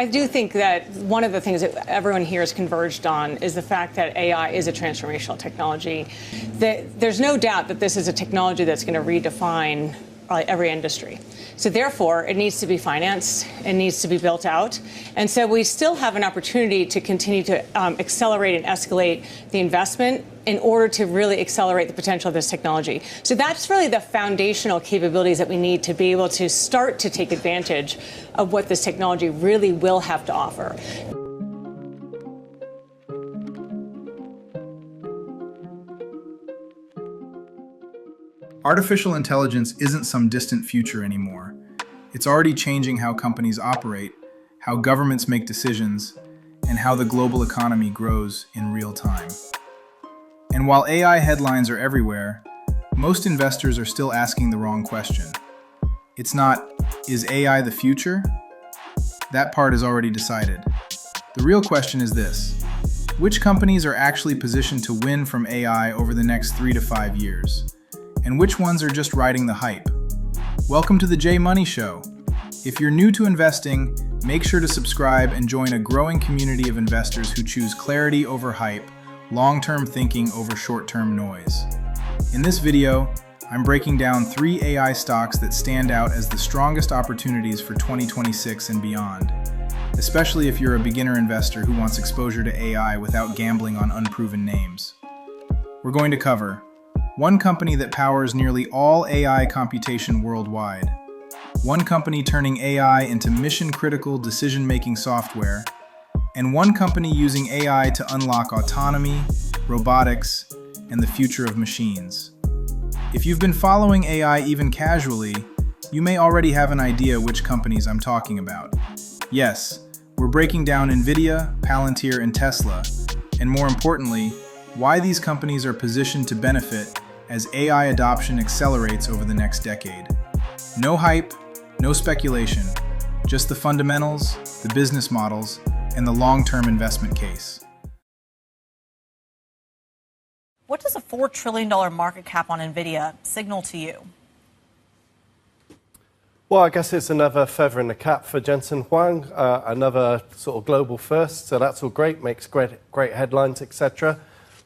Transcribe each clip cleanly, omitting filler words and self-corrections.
I do think that one of the things that everyone here has converged on is the fact that AI is a transformational technology. There's no doubt that this is a technology that's going to redefine every industry. So therefore, it needs to be financed, it needs to be built out. And so we still have an opportunity to continue to accelerate and escalate the investment in order to really accelerate the potential of this technology. So that's really the foundational capabilities that we need to be able to start to take advantage of what this technology really will have to offer. Artificial intelligence isn't some distant future anymore. It's already changing how companies operate, how governments make decisions, and how the global economy grows in real time. And while AI headlines are everywhere, most investors are still asking the wrong question. It's not, is AI the future? That part is already decided. The real question is this: which companies are actually positioned to win from AI over the next 3 to 5 years? And which ones are just riding the hype? Welcome to the J Money Show. If you're new to investing, make sure to subscribe and join a growing community of investors who choose clarity over hype, long-term thinking over short-term noise. In this video, I'm breaking down 3 AI stocks that stand out as the strongest opportunities for 2026 and beyond, especially if you're a beginner investor who wants exposure to AI without gambling on unproven names. We're going to cover one company that powers nearly all AI computation worldwide, one company turning AI into mission-critical decision-making software, and one company using AI to unlock autonomy, robotics, and the future of machines. If you've been following AI even casually, you may already have an idea which companies I'm talking about. Yes, we're breaking down Nvidia, Palantir, and Tesla, and more importantly, why these companies are positioned to benefit as AI adoption accelerates over the next decade. No hype, no speculation, just the fundamentals, the business models, and the long-term investment case. What does a $4 trillion market cap on Nvidia signal to you? Well, I guess it's another feather in the cap for Jensen Huang, another sort of global first, so that's all great, makes great headlines, etc.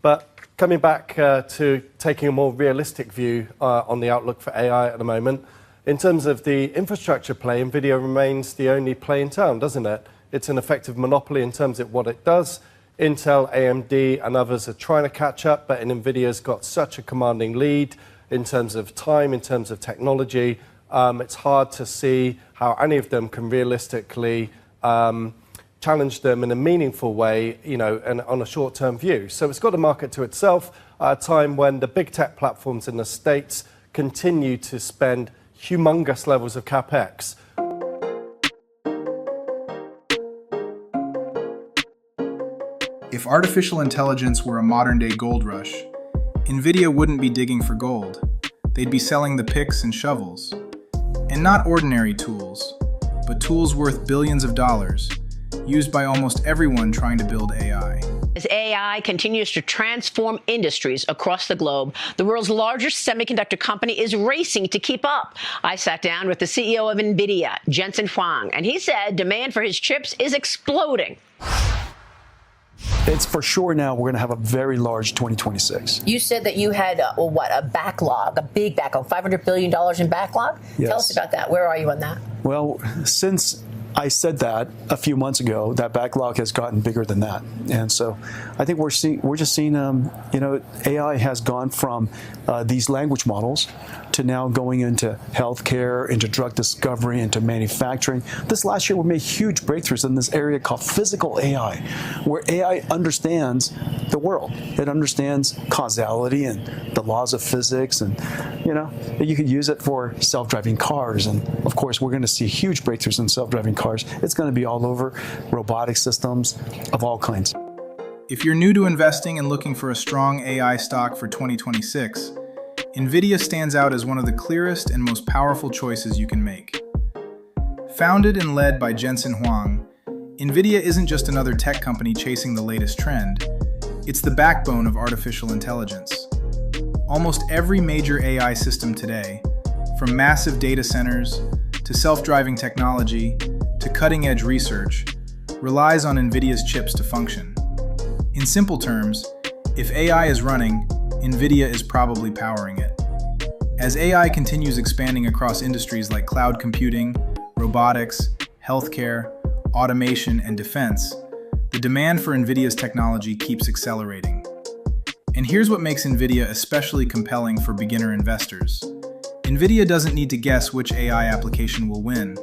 But coming back to taking a more realistic view on the outlook for AI at the moment, in terms of the infrastructure play, Nvidia remains the only play in town, doesn't it? It's an effective monopoly in terms of what it does. Intel, AMD, and others are trying to catch up, but Nvidia's got such a commanding lead in terms of time, in terms of technology. It's hard to see how any of them can realistically challenge them in a meaningful way, and on a short-term view. So it's got a market to itself at a time when the big tech platforms in the States continue to spend humongous levels of capex. If artificial intelligence were a modern-day gold rush, Nvidia wouldn't be digging for gold. They'd be selling the picks and shovels. And not ordinary tools, but tools worth billions of dollars, used by almost everyone trying to build AI. As AI continues to transform industries across the globe, the world's largest semiconductor company is racing to keep up. I sat down with the CEO of Nvidia, Jensen Huang, and he said demand for his chips is exploding. It's for sure now we're going to have a very large 2026. You said that you had, a backlog, a big backlog, $500 billion in backlog? Yes. Tell us about that. Where are you on that? Well, since I said that a few months ago, that backlog has gotten bigger than that. And so I think we're just seeing, AI has gone from these language models to now going into healthcare, into drug discovery, into manufacturing. This last year, we made huge breakthroughs in this area called physical AI, where AI understands the world. It understands causality and the laws of physics, and you could use it for self-driving cars. And of course, we're going to see huge breakthroughs in self-driving cars. It's going to be all over, robotic systems of all kinds. If you're new to investing and looking for a strong AI stock for 2026, Nvidia stands out as one of the clearest and most powerful choices you can make. Founded and led by Jensen Huang, Nvidia isn't just another tech company chasing the latest trend. It's the backbone of artificial intelligence. Almost every major AI system today, from massive data centers to self-driving technology to cutting-edge research, relies on Nvidia's chips to function. In simple terms, if AI is running, Nvidia is probably powering it. As AI continues expanding across industries like cloud computing, robotics, healthcare, automation, and defense, the demand for Nvidia's technology keeps accelerating. And here's what makes Nvidia especially compelling for beginner investors. Nvidia doesn't need to guess which AI application will win.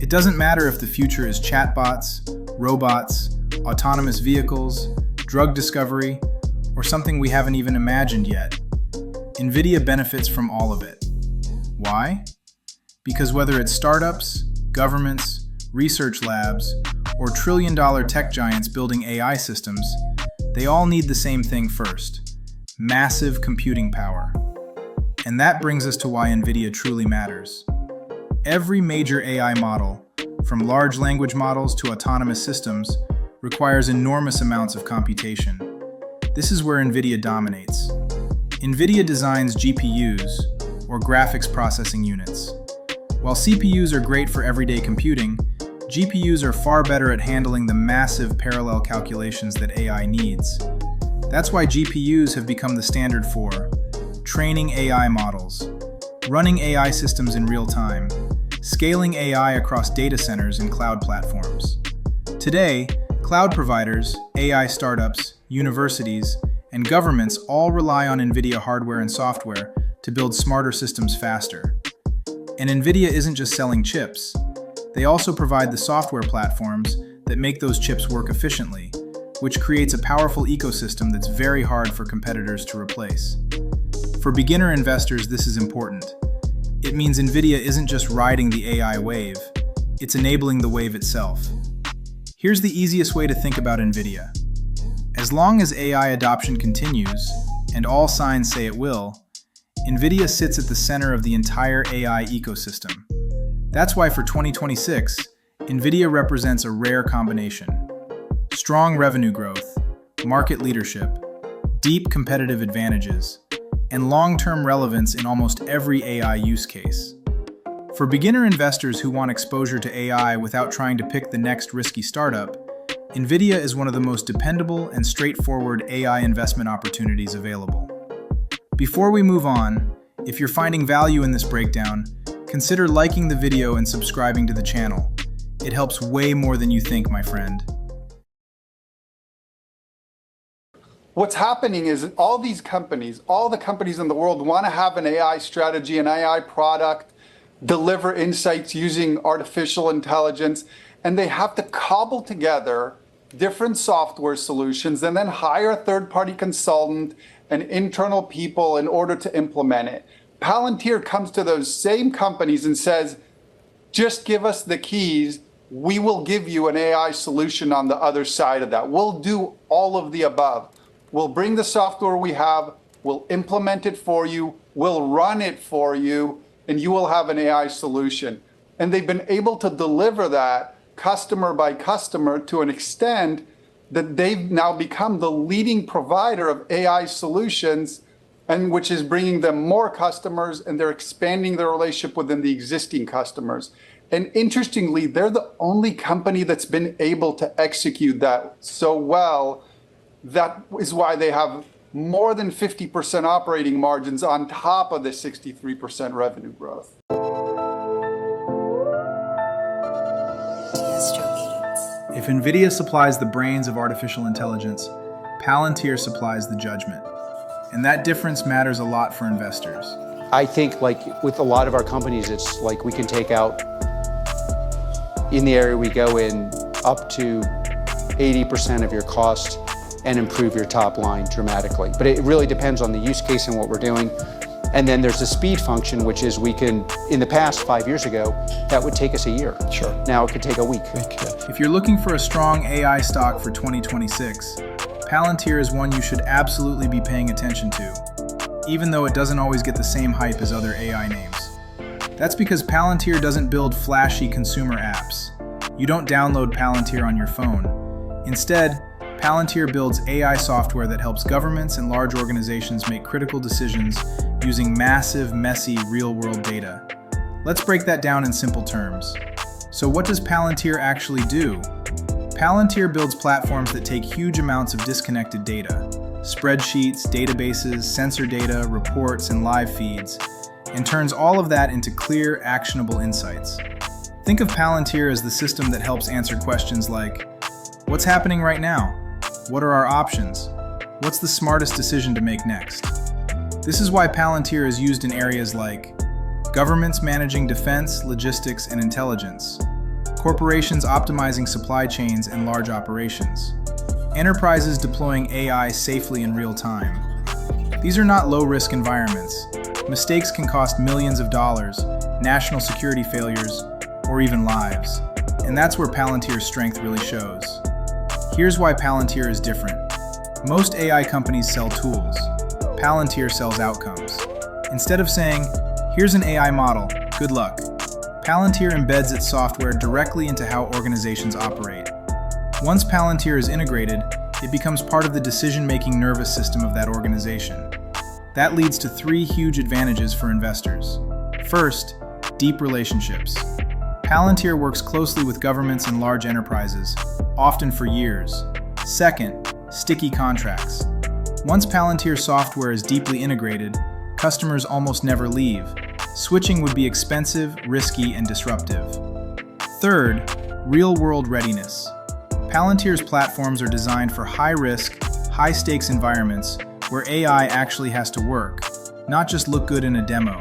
It doesn't matter if the future is chatbots, robots, autonomous vehicles, drug discovery, or something we haven't even imagined yet. Nvidia benefits from all of it. Why? Because whether it's startups, governments, research labs, or trillion-dollar tech giants building AI systems, they all need the same thing first: massive computing power. And that brings us to why Nvidia truly matters. Every major AI model, from large language models to autonomous systems, requires enormous amounts of computation. This is where Nvidia dominates. Nvidia designs GPUs, or graphics processing units. While CPUs are great for everyday computing, GPUs are far better at handling the massive parallel calculations that AI needs. That's why GPUs have become the standard for training AI models, running AI systems in real time, scaling AI across data centers and cloud platforms. Today, cloud providers, AI startups, universities, and governments all rely on Nvidia hardware and software to build smarter systems faster. And Nvidia isn't just selling chips. They also provide the software platforms that make those chips work efficiently, which creates a powerful ecosystem that's very hard for competitors to replace. For beginner investors, this is important. It means Nvidia isn't just riding the AI wave, it's enabling the wave itself. Here's the easiest way to think about Nvidia. As long as AI adoption continues, and all signs say it will, Nvidia sits at the center of the entire AI ecosystem. That's why for 2026, Nvidia represents a rare combination: strong revenue growth, market leadership, deep competitive advantages, and long-term relevance in almost every AI use case. For beginner investors who want exposure to AI without trying to pick the next risky startup, Nvidia is one of the most dependable and straightforward AI investment opportunities available. Before we move on, if you're finding value in this breakdown, consider liking the video and subscribing to the channel. It helps way more than you think, my friend. What's happening is all these companies, all the companies in the world want to have an AI strategy, an AI product, deliver insights using artificial intelligence, and they have to cobble together different software solutions and then hire a third-party consultant and internal people in order to implement it. Palantir comes to those same companies and says, just give us the keys, we will give you an AI solution on the other side of that. We'll do all of the above. We'll bring the software we have, we'll implement it for you, we'll run it for you, and you will have an AI solution. And they've been able to deliver that customer by customer to an extent that they've now become the leading provider of AI solutions, and which is bringing them more customers, and they're expanding their relationship within the existing customers. And interestingly, they're the only company that's been able to execute that so well. That is why they have more than 50% operating margins on top of the 63% revenue growth. If Nvidia supplies the brains of artificial intelligence, Palantir supplies the judgment. And that difference matters a lot for investors. I think, like with a lot of our companies, it's like we can take out, in the area we go in, up to 80% of your cost and improve your top line dramatically. But it really depends on the use case and what we're doing. And then there's the speed function, which is we can, in the past 5 years ago, that would take us a year. Sure. Now it could take a week. If you're looking for a strong AI stock for 2026, Palantir is one you should absolutely be paying attention to, even though it doesn't always get the same hype as other AI names. That's because Palantir doesn't build flashy consumer apps. You don't download Palantir on your phone. Instead, Palantir builds AI software that helps governments and large organizations make critical decisions using massive, messy, real-world data. Let's break that down in simple terms. So what does Palantir actually do? Palantir builds platforms that take huge amounts of disconnected data, spreadsheets, databases, sensor data, reports, and live feeds, and turns all of that into clear, actionable insights. Think of Palantir as the system that helps answer questions like, what's happening right now? What are our options? What's the smartest decision to make next? This is why Palantir is used in areas like governments managing defense, logistics, and intelligence, corporations optimizing supply chains and large operations, enterprises deploying AI safely in real time. These are not low-risk environments. Mistakes can cost millions of dollars, national security failures, or even lives. And that's where Palantir's strength really shows. Here's why Palantir is different. Most AI companies sell tools. Palantir sells outcomes. Instead of saying, here's an AI model, good luck, Palantir embeds its software directly into how organizations operate. Once Palantir is integrated, it becomes part of the decision-making nervous system of that organization. That leads to 3 huge advantages for investors. First, deep relationships. Palantir works closely with governments and large enterprises, often for years. Second, sticky contracts. Once Palantir software is deeply integrated, customers almost never leave. Switching would be expensive, risky, and disruptive. Third, real-world readiness. Palantir's platforms are designed for high-risk, high-stakes environments where AI actually has to work, not just look good in a demo.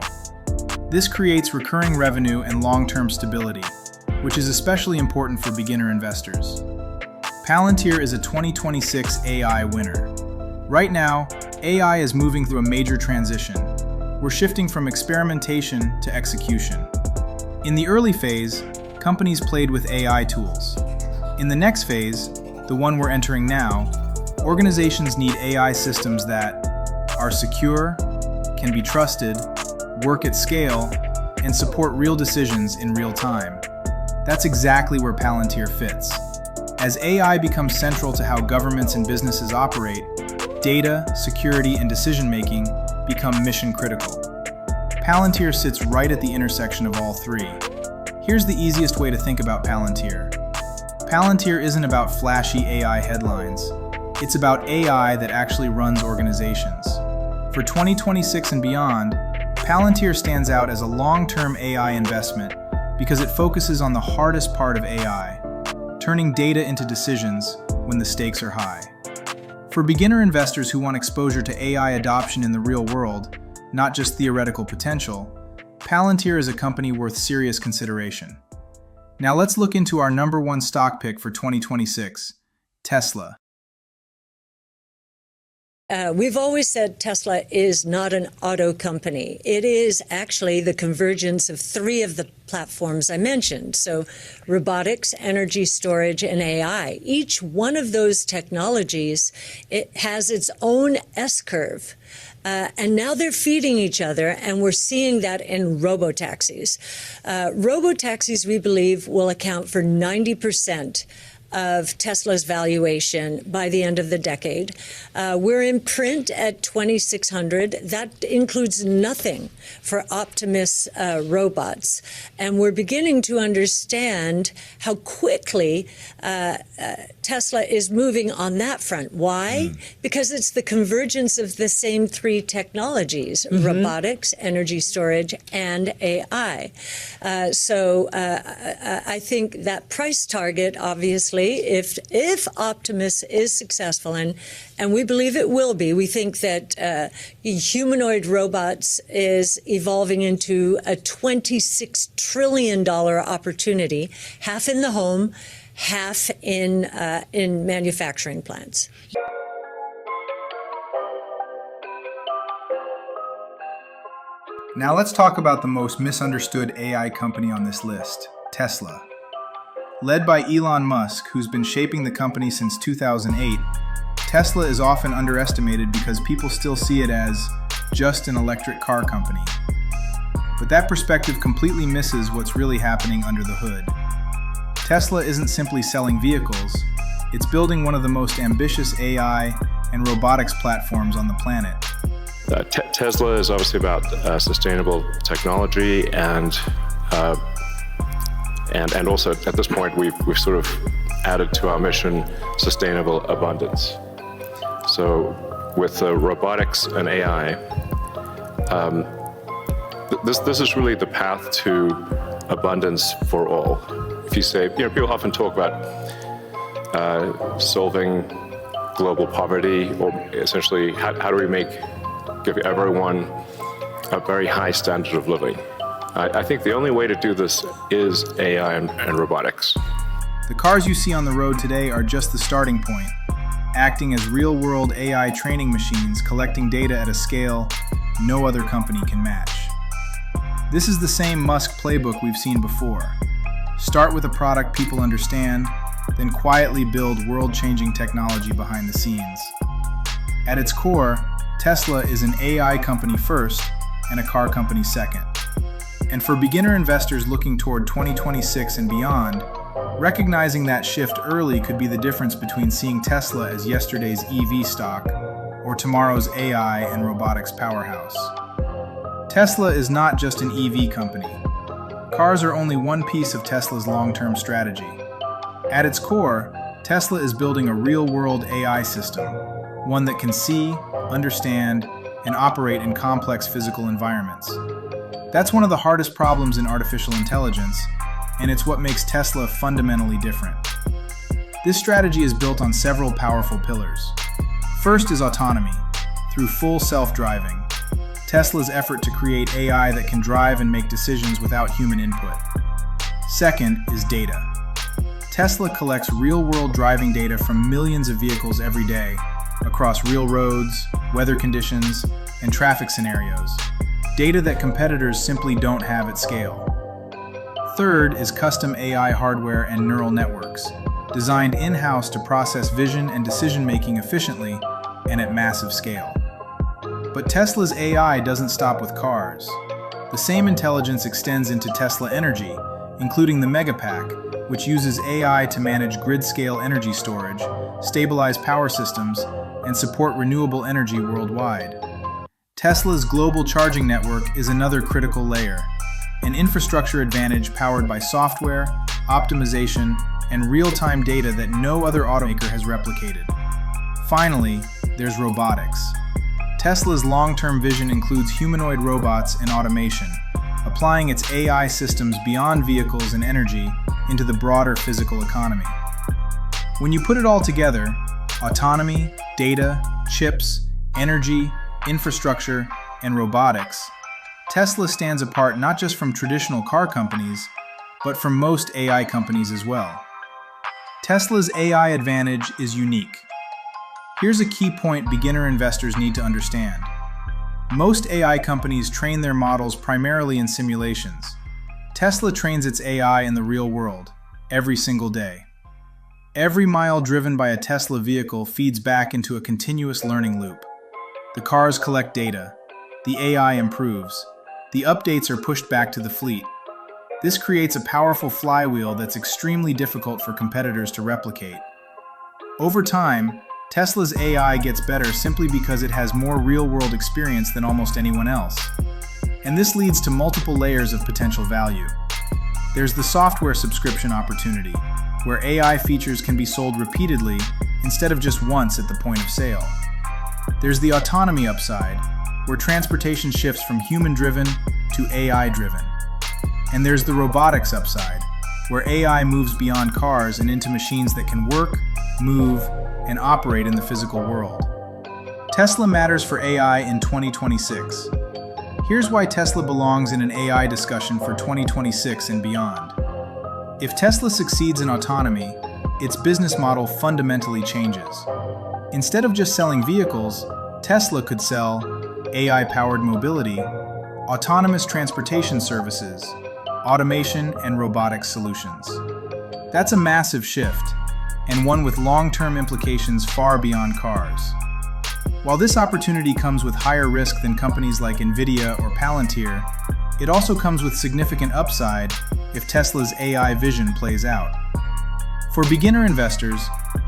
This creates recurring revenue and long-term stability, which is especially important for beginner investors. Palantir is a 2026 AI winner. Right now, AI is moving through a major transition. We're shifting from experimentation to execution. In the early phase, companies played with AI tools. In the next phase, the one we're entering now, organizations need AI systems that are secure, can be trusted, work at scale, and support real decisions in real time. That's exactly where Palantir fits. As AI becomes central to how governments and businesses operate, data, security, and decision-making become mission-critical. Palantir sits right at the intersection of all 3. Here's the easiest way to think about Palantir. Palantir isn't about flashy AI headlines. It's about AI that actually runs organizations. For 2026 and beyond, Palantir stands out as a long-term AI investment because it focuses on the hardest part of AI, turning data into decisions when the stakes are high. For beginner investors who want exposure to AI adoption in the real world, not just theoretical potential, Palantir is a company worth serious consideration. Now let's look into our number 1 stock pick for 2026, Tesla. We've always said Tesla is not an auto company. It is actually the convergence of 3 of the platforms I mentioned. So robotics, energy storage, and AI. Each one of those technologies, it has its own S-curve. And now they're feeding each other, and we're seeing that in robotaxis. Robotaxis, we believe, will account for 90% of Tesla's valuation by the end of the decade. We're in print at 2,600. That includes nothing for Optimus robots. And we're beginning to understand how quickly Tesla is moving on that front. Why? Because it's the convergence of the same 3 technologies, robotics, energy storage, and AI. So I think that price target, obviously, if Optimus is successful, and we believe it will be, we think that humanoid robots is evolving into a $26 trillion opportunity, half in the home, half in manufacturing plants. Now let's talk about the most misunderstood AI company on this list, Tesla. Led by Elon Musk, who's been shaping the company since 2008, Tesla is often underestimated because people still see it as just an electric car company. But that perspective completely misses what's really happening under the hood. Tesla isn't simply selling vehicles, it's building one of the most ambitious AI and robotics platforms on the planet. Tesla is obviously about sustainable technology and also at this point we've sort of added to our mission, sustainable abundance. So with robotics and AI, this is really the path to abundance for all. If you say, people often talk about solving global poverty, or essentially how do we give everyone a very high standard of living. I think the only way to do this is AI and robotics. The cars you see on the road today are just the starting point, acting as real-world AI training machines collecting data at a scale no other company can match. This is the same Musk playbook we've seen before. Start with a product people understand, then quietly build world-changing technology behind the scenes. At its core, Tesla is an AI company first and a car company second. And for beginner investors looking toward 2026 and beyond, recognizing that shift early could be the difference between seeing Tesla as yesterday's EV stock or tomorrow's AI and robotics powerhouse. Tesla is not just an EV company. Cars are only one piece of Tesla's long-term strategy. At its core, Tesla is building a real-world AI system, one that can see, understand, and operate in complex physical environments. That's one of the hardest problems in artificial intelligence, and it's what makes Tesla fundamentally different. This strategy is built on several powerful pillars. First is autonomy, through full self-driving. Tesla's effort to create AI that can drive and make decisions without human input. Second is data. Tesla collects real-world driving data from millions of vehicles every day, across real roads, weather conditions, and traffic scenarios. Data that competitors simply don't have at scale. Third is custom AI hardware and neural networks, designed in-house to process vision and decision-making efficiently and at massive scale. But Tesla's AI doesn't stop with cars. The same intelligence extends into Tesla Energy, including the Megapack, which uses AI to manage grid-scale energy storage, stabilize power systems, and support renewable energy worldwide. Tesla's global charging network is another critical layer, an infrastructure advantage powered by software, optimization, and real-time data that no other automaker has replicated. Finally, there's robotics. Tesla's long-term vision includes humanoid robots and automation, applying its AI systems beyond vehicles and energy into the broader physical economy. When you put it all together, autonomy, data, chips, energy, infrastructure, and robotics, Tesla stands apart not just from traditional car companies, but from most AI companies as well. Tesla's AI advantage is unique. Here's a key point beginner investors need to understand. Most AI companies train their models primarily in simulations. Tesla trains its AI in the real world, every single day. Every mile driven by a Tesla vehicle feeds back into a continuous learning loop. The cars collect data, the AI improves, the updates are pushed back to the fleet. This creates a powerful flywheel that's extremely difficult for competitors to replicate. Over time, Tesla's AI gets better simply because it has more real-world experience than almost anyone else. And this leads to multiple layers of potential value. There's the software subscription opportunity, where AI features can be sold repeatedly instead of just once at the point of sale. There's the autonomy upside, where transportation shifts from human-driven to AI-driven. And there's the robotics upside, where AI moves beyond cars and into machines that can work, move, and operate in the physical world. Tesla matters for AI in 2026. Here's why Tesla belongs in an AI discussion for 2026 and beyond. If Tesla succeeds in autonomy, its business model fundamentally changes. Instead of just selling vehicles, Tesla could sell AI-powered mobility, autonomous transportation services, automation, and robotics solutions. That's a massive shift, and one with long-term implications far beyond cars. While this opportunity comes with higher risk than companies like Nvidia or Palantir, it also comes with significant upside if Tesla's AI vision plays out. For beginner investors,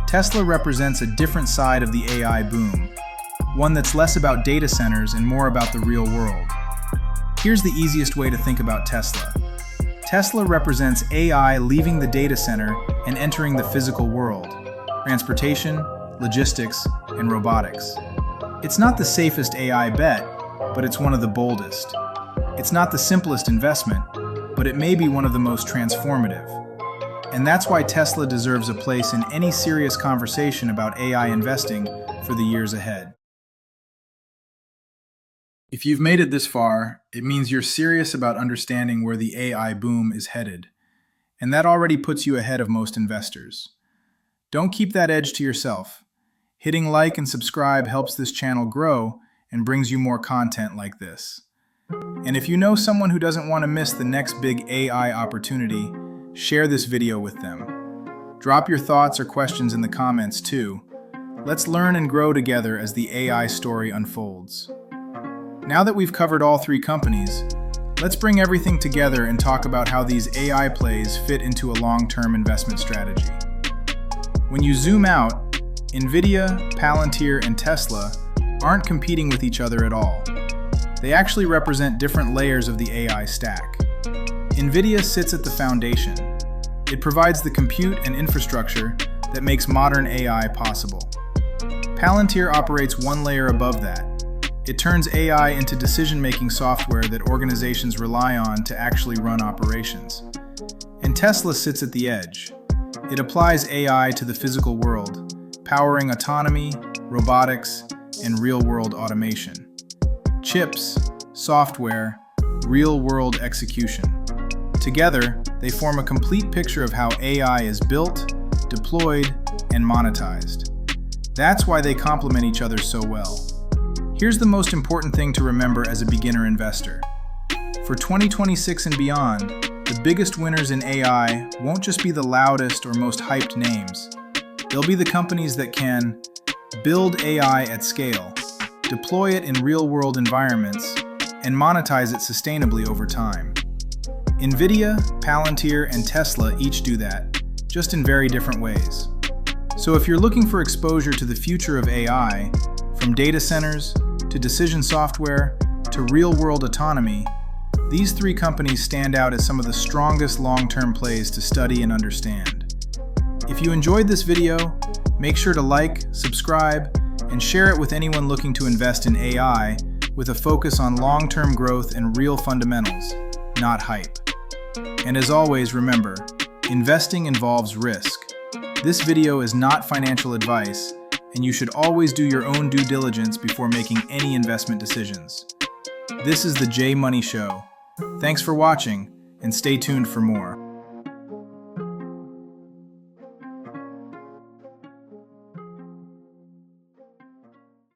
Tesla represents a different side of the AI boom, one that's less about data centers and more about the real world. Here's the easiest way to think about Tesla. Tesla represents AI leaving the data center and entering the physical world: transportation, logistics, and robotics. It's not the safest AI bet, but it's one of the boldest. It's not the simplest investment, but it may be one of the most transformative. And that's why Tesla deserves a place in any serious conversation about AI investing for the years ahead. If you've made it this far, it means you're serious about understanding where the AI boom is headed. And that already puts you ahead of most investors. Don't keep that edge to yourself. Hitting like and subscribe helps this channel grow and brings you more content like this. And if you know someone who doesn't want to miss the next big AI opportunity, share this video with them. Drop your thoughts or questions in the comments too. Let's learn and grow together as the AI story unfolds. Now that we've covered all three companies, let's bring everything together and talk about how these AI plays fit into a long-term investment strategy. When you zoom out, Nvidia, Palantir, and Tesla aren't competing with each other at all. They actually represent different layers of the AI stack. Nvidia sits at the foundation. It provides the compute and infrastructure that makes modern AI possible. Palantir operates one layer above that. It turns AI into decision-making software that organizations rely on to actually run operations. And Tesla sits at the edge. It applies AI to the physical world, powering autonomy, robotics, and real-world automation. Chips, software, real-world execution. Together, they form a complete picture of how AI is built, deployed, and monetized. That's why they complement each other so well. Here's the most important thing to remember as a beginner investor. For 2026 and beyond, the biggest winners in AI won't just be the loudest or most hyped names. They'll be the companies that can build AI at scale, deploy it in real-world environments, and monetize it sustainably over time. Nvidia, Palantir, and Tesla each do that, just in very different ways. So if you're looking for exposure to the future of AI, from data centers to decision software to real-world autonomy, these three companies stand out as some of the strongest long-term plays to study and understand. If you enjoyed this video, make sure to like, subscribe, and share it with anyone looking to invest in AI with a focus on long-term growth and real fundamentals, not hype. And as always, remember, investing involves risk. This video is not financial advice, and you should always do your own due diligence before making any investment decisions. This is the J Money Show. Thanks for watching, and stay tuned for more.